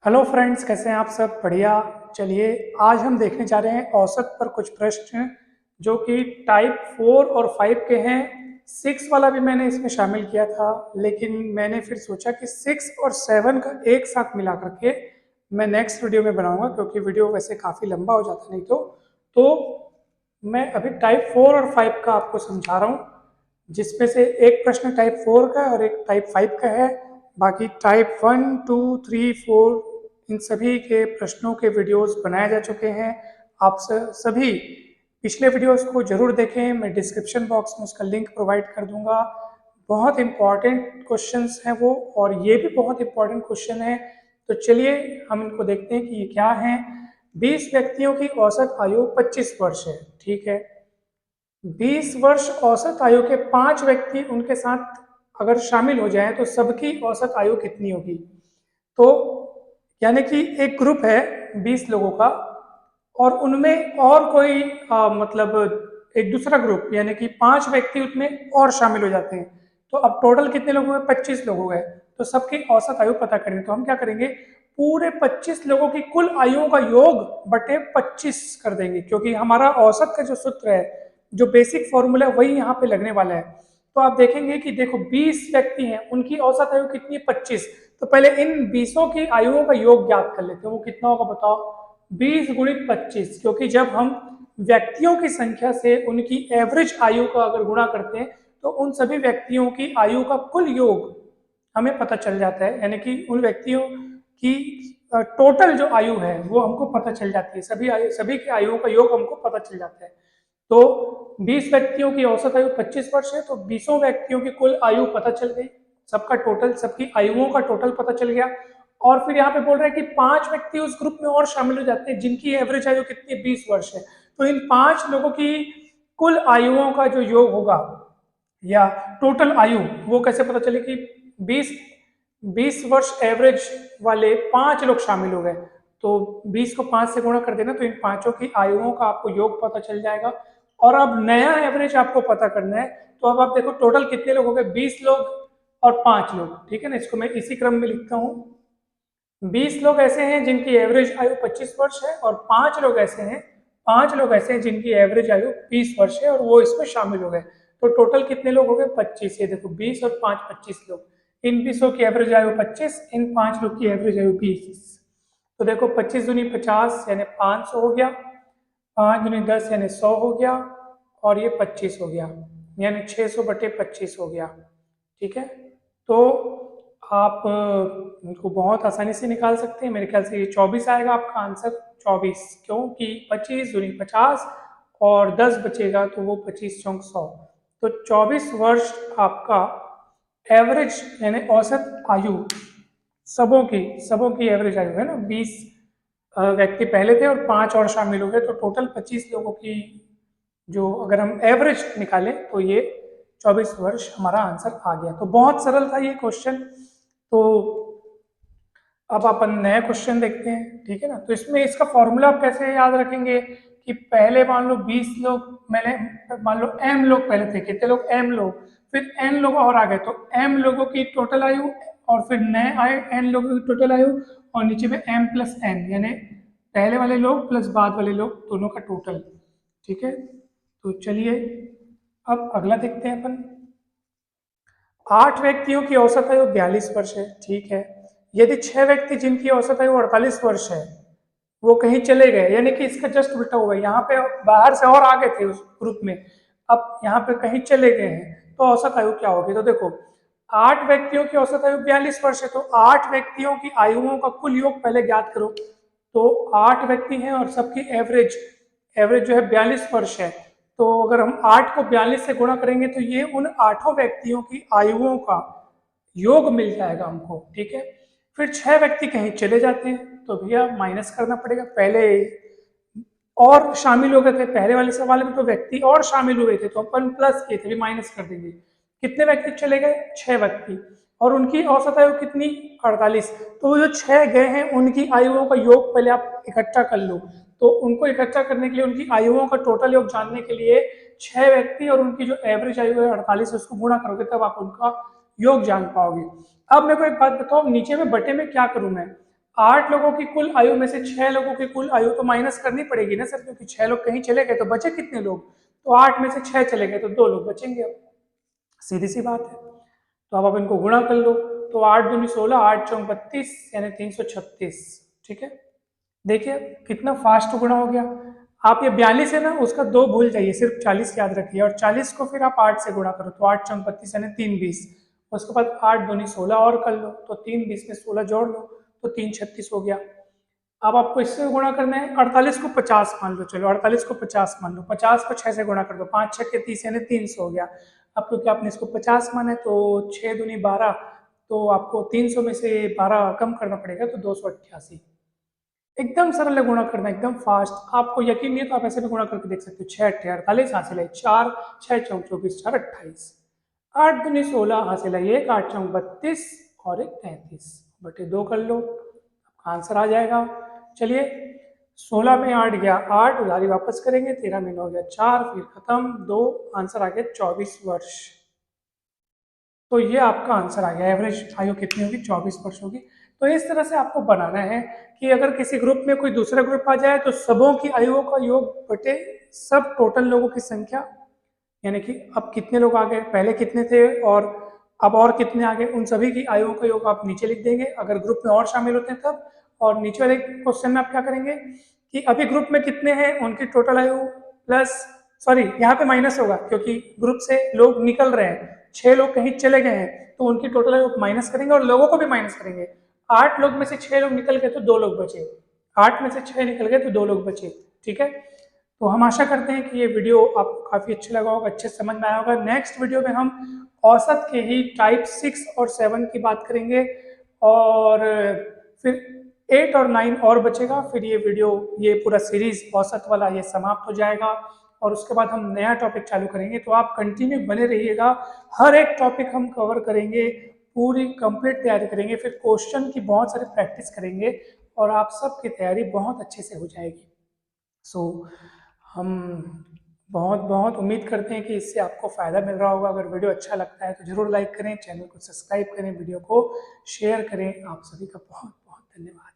Hello friends, कैसे हैं आप सब? बढ़िया। चलिए, आज हम देखने जा रहे हैं औसत पर कुछ प्रश्न जो कि टाइप 4 और 5 के हैं। 6 वाला भी मैंने इसमें शामिल किया था, लेकिन मैंने फिर सोचा कि 6 और 7 का एक साथ मिला करके मैं नेक्स्ट वीडियो में बनाऊंगा, क्योंकि वीडियो वैसे काफ़ी लंबा हो जाता नहीं तो मैं अभी टाइप 4 और 5 का आपको समझा रहा हूँ, जिसमें से एक प्रश्न टाइप 4 का और एक टाइप 5 का है। बाकी टाइप 1, 2, 3, 4 इन सभी के प्रश्नों के वीडियोस बनाए जा चुके हैं। आप सभी पिछले वीडियोस को जरूर देखें। मैं डिस्क्रिप्शन बॉक्स में उसका लिंक प्रोवाइड कर दूंगा। बहुत इंपॉर्टेंट क्वेश्चंस हैं वो, और ये भी बहुत इंपॉर्टेंट क्वेश्चन है। तो चलिए हम इनको देखते हैं कि ये क्या हैं। 20 व्यक्तियों की औसत आयु 25 वर्ष है, ठीक है। 20 वर्ष औसत आयु के 5 व्यक्ति उनके साथ अगर शामिल हो जाएं तो सबकी औसत आयु कितनी होगी? तो यानी कि एक ग्रुप है 20 लोगों का, और उनमें और कोई मतलब एक दूसरा ग्रुप, यानी कि 5 व्यक्ति उसमें और शामिल हो जाते हैं। तो अब टोटल कितने लोग हुए? 25 लोग हो गए। तो सबकी औसत आयु पता करेंगे, तो हम क्या करेंगे, पूरे 25 लोगों की कुल आयुओं का योग बटे 25 कर देंगे, क्योंकि हमारा औसत का जो सूत्र है, जो बेसिक फॉर्मूला है, वही यहाँ पे लगने वाला है। तो आप देखेंगे कि देखो 20 व्यक्ति हैं, उनकी औसत आयु कितनी है? 25। तो पहले इन 20 की आयुओं का योग ज्ञात कर लेते हैं। वो कितना होगा बताओ? 20 गुणित 25, क्योंकि जब हम व्यक्तियों की संख्या से उनकी एवरेज आयु का अगर गुणा करते हैं तो उन सभी व्यक्तियों की आयु का कुल योग हमें पता चल जाता है। यानी कि उन व्यक्तियों की टोटल जो आयु है वो हमको पता चल जाती है। सभी की आयुओं का योग हमको पता चल जाता है। तो 20 व्यक्तियों की औसत आयु 25 वर्ष है, तो 20 व्यक्तियों की कुल आयु पता चल गई। सबका टोटल, सबकी आयुओं का टोटल पता चल गया। और फिर यहाँ पे बोल रहे हैं कि 5 व्यक्ति उस ग्रुप में और शामिल हो जाते हैं जिनकी एवरेज आयु कितनी है? 20 वर्ष है। तो इन 5 लोगों की कुल आयुओं का जो योग होगा या टोटल आयु, वो कैसे पता चले कि 20 वर्ष एवरेज वाले 5 लोग शामिल हो गए। तो 20 को 5 से गुणा कर देना, तो इन पांचों की आयुओं का आपको योग पता चल जाएगा। और अब नया एवरेज आपको पता करना है। तो अब आप देखो टोटल कितने लोग हो गए? 20 लोग और 5 लोग, ठीक है ना। इसको मैं इसी क्रम में लिखता हूँ। 20 लोग ऐसे हैं जिनकी एवरेज आयु 25 वर्ष है, और 5 लोग ऐसे हैं जिनकी एवरेज आयु 20 वर्ष है, और वो इसमें शामिल हो गए। तो टोटल कितने लोग हो गए? 25। ये देखो 20 और 5, 25 लोग। इन 20 की एवरेज आयु 25, इन 5 लोग की एवरेज आयु 20। तो देखो 25 दूनी 50 यानी 500 हो गया, 5 दूनी 10 यानी 100 हो गया, और ये 25 हो गया, यानी 600 बटे 25 हो गया, ठीक है। तो आप इनको बहुत आसानी से निकाल सकते हैं। मेरे ख्याल से ये 24 आएगा आपका आंसर। 24, क्योंकि 25 दूनी 50 और 10 बचेगा, तो वो 25 चौक 100। तो 24 वर्ष आपका एवरेज यानी औसत आयु सबों की एवरेज आयु है ना। 20 व्यक्ति पहले थे और 5 और शामिल हो गए, तो टोटल 25 लोगों की जो अगर हम एवरेज निकालें तो ये 24 वर्ष हमारा आंसर आ गया। तो बहुत सरल था ये क्वेश्चन। तो अब अपन नया क्वेश्चन देखते हैं, ठीक है ना। तो इसमें इसका फॉर्मूला आप कैसे याद रखेंगे कि पहले मान लो 20 लोग, मैंने मान लो m लोग पहले थे। कितने लोग? m लोग। फिर n लोग और आ गए, तो m लोगों की टोटल आयु, और फिर नए आए n लोगों की टोटल आयु, और नीचे में m प्लस n, यानी पहले वाले लोग प्लस बाद वाले लोग दोनों का टोटल, ठीक है। तो चलिए अब अगला देखते हैं अपन। 8 व्यक्तियों की औसत आयु 42 वर्ष है, ठीक है। यदि 6 व्यक्ति जिनकी औसत आयु 48 वर्ष है वो कहीं चले गए, यानी कि इसका जस्ट उल्टा हुआ। यहाँ पे बाहर से और आ गए थे उस ग्रुप में, अब यहाँ पे कहीं चले गए हैं, तो औसत आयु क्या होगी? तो देखो 8 व्यक्तियों की औसत आयु 42 वर्ष है, तो 8 व्यक्तियों की आयुओं का कुल योग पहले ज्ञात करो। तो 8 व्यक्ति हैं और सबकी एवरेज एवरेज जो है 42 वर्ष है। तो अगर हम 8 को 42 से गुणा करेंगे तो ये उन 8 व्यक्तियों की आयुओं का योग मिल जाएगा हमको, ठीक है। फिर 6 व्यक्ति कहीं चले जाते हैं, तो भैया माइनस करना पड़ेगा। पहले और शामिल हो गए थे, पहले वाले सवाल में तो व्यक्ति और शामिल हुए थे, तो अपन प्लस किए थे, भी माइनस कर देंगे। कितने व्यक्ति चले गए? 6 व्यक्ति, और उनकी औसत आयु कितनी? 48। तो वो जो 6 गए हैं उनकी आयुओं का योग पहले आप इकट्ठा कर लो। तो उनको इकट्ठा करने के लिए, उनकी आयुओं का टोटल योग जानने के लिए 6 व्यक्ति और उनकी जो एवरेज आयु है 48, उसको गुणा करोगे तब आप उनका योग जान पाओगे। अब मेरे को एक बात बताओ, नीचे में बटे में क्या करूं मैं? 8 लोगों की कुल आयु में से 6 लोगों की कुल आयु तो माइनस करनी पड़ेगी ना सर, क्योंकि 6 लोग कहीं चले गए तो बचे कितने लोग, तो 8 में से 6 चले गए तो 2 लोग बचेंगे। अब सीधी सी बात है। तो अब आप इनको गुणा कर लो, तो 8 दूनी 16, 8 चौक 32 यानी 336। ठीक है, देखिए कितना फास्ट गुणा हो गया। आप ये 42 है ना, उसका 2 भूल जाइए, सिर्फ 40 याद रखिए, और 40 को फिर आप 8 से गुणा करो, तो 8 चौक 32 यानी 3 20। उसके बाद 8 दूनी 16 और कर लो, तो 3 20 में 16 जोड़ लो, तो 3 36 हो गया। अब आपको इससे गुणा करना है, 48 को 50 मान लो, चलो 48 को 50 मान लो, 50 को 6 से गुणा कर दो, 5 6 के 30 यानी 300 हो गया। अब क्योंकि आपने इसको 50 माना है तो 6 दूनी 12, तो आपको 300 में से 12 कम करना पड़ेगा, तो 288। एकदम सरल है गुणा करना, एकदम फास्ट। आपको यकीन नहीं है तो आप ऐसे भी गुणा करके देख सकते हो। 6 8 48 हासिल है 4, 6 चौक 24, 4 28, 8 दूनी 16 हासिल है 1, 8 चौक 32 और 1 33 बटे 2 कर लो, आपका आंसर आ जाएगा। चलिए 16 में 8 गया 8, उधारी वापस करेंगे, 13 में 9 गया 4, फिर खत्म 2, आंसर आ गया 24 वर्ष। तो ये आपका आंसर आ गया। एवरेज आयु कितनी होगी, 24 वर्ष होगी। तो इस तरह से आपको बनाना है कि अगर किसी ग्रुप में कोई दूसरा ग्रुप आ जाए तो सबों की आयुओं का योग बटे सब टोटल लोगों की संख्या, यानी कि अब कितने लोग आ गए, पहले कितने थे और अब और कितने आ गए, उन सभी की आयुओं का योग आप नीचे लिख देंगे अगर ग्रुप में और शामिल होते हैं तब। और नीचे वाले क्वेश्चन में आप क्या करेंगे कि अभी ग्रुप में कितने हैं उनकी टोटल आयु प्लस, सॉरी यहाँ पे माइनस होगा क्योंकि ग्रुप से लोग निकल रहे हैं, 6 लोग कहीं चले गए हैं तो उनकी टोटल आयु माइनस करेंगे और लोगों को भी माइनस करेंगे। 8 लोग में से 6 लोग निकल गए तो 2 लोग बचे, 8 में से 6 निकल गए तो 2 लोग बचे। ठीक है, तो हम आशा करते हैं कि ये वीडियो आपको काफ़ी अच्छा लगा होगा, अच्छे समझ में आया होगा। नेक्स्ट वीडियो में हम औसत के ही टाइप 6 और 7 की बात करेंगे, और फिर 8 और 9 और बचेगा। फिर ये वीडियो, ये पूरा सीरीज औसत वाला ये समाप्त हो जाएगा और उसके बाद हम नया टॉपिक चालू करेंगे। तो आप कंटिन्यू बने रहिएगा, हर एक टॉपिक हम कवर करेंगे, पूरी कंप्लीट तैयारी करेंगे, फिर क्वेश्चन की बहुत सारी प्रैक्टिस करेंगे और आप सबकी तैयारी बहुत अच्छे से हो जाएगी। सो हम बहुत बहुत उम्मीद करते हैं कि इससे आपको फ़ायदा मिल रहा होगा। अगर वीडियो अच्छा लगता है तो ज़रूर लाइक करें, चैनल को सब्सक्राइब करें, वीडियो को शेयर करें। आप सभी का बहुत बहुत धन्यवाद।